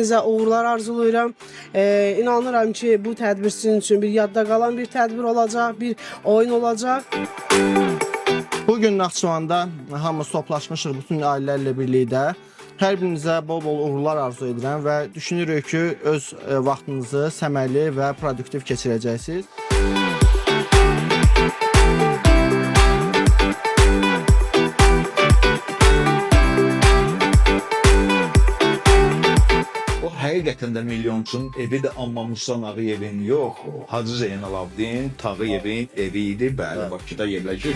hepinizə uğurlar arzulayıram. İnanıram ki, bu tədbir sizin üçün bir yadda qalan bir tədbir olacaq, bir oyun olacaq. Bugün Naxçıvanda hamımız toplaşmışıq bütün ailələrlə birlikdə. Hər birinizə bol-bol uğurlar arzu edirəm və düşünürük ki, öz vaxtınızı səmərli və produktiv keçirəcəksiniz. O həqiqətən də milyonçunun evi də amma Musa Nağıyevin yox, Hacı Zeynalabdin Tağıyevin evi idi, bəli, Bakıda yerləşir.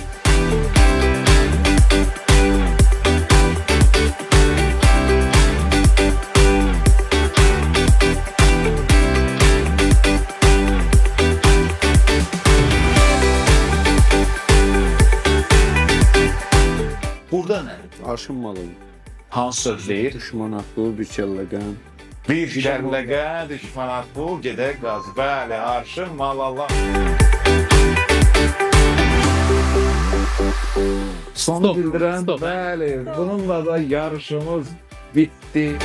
Burada nə? Arşın malı. Hansı söz deyir? Düşman haqqı, bir kəlləqəm. Bir kəlləqə, düşmanat bu, gedək qaz, bəli, arşın mal Allah. Son bildirən, bəli, bununla da yarışımız bitdi.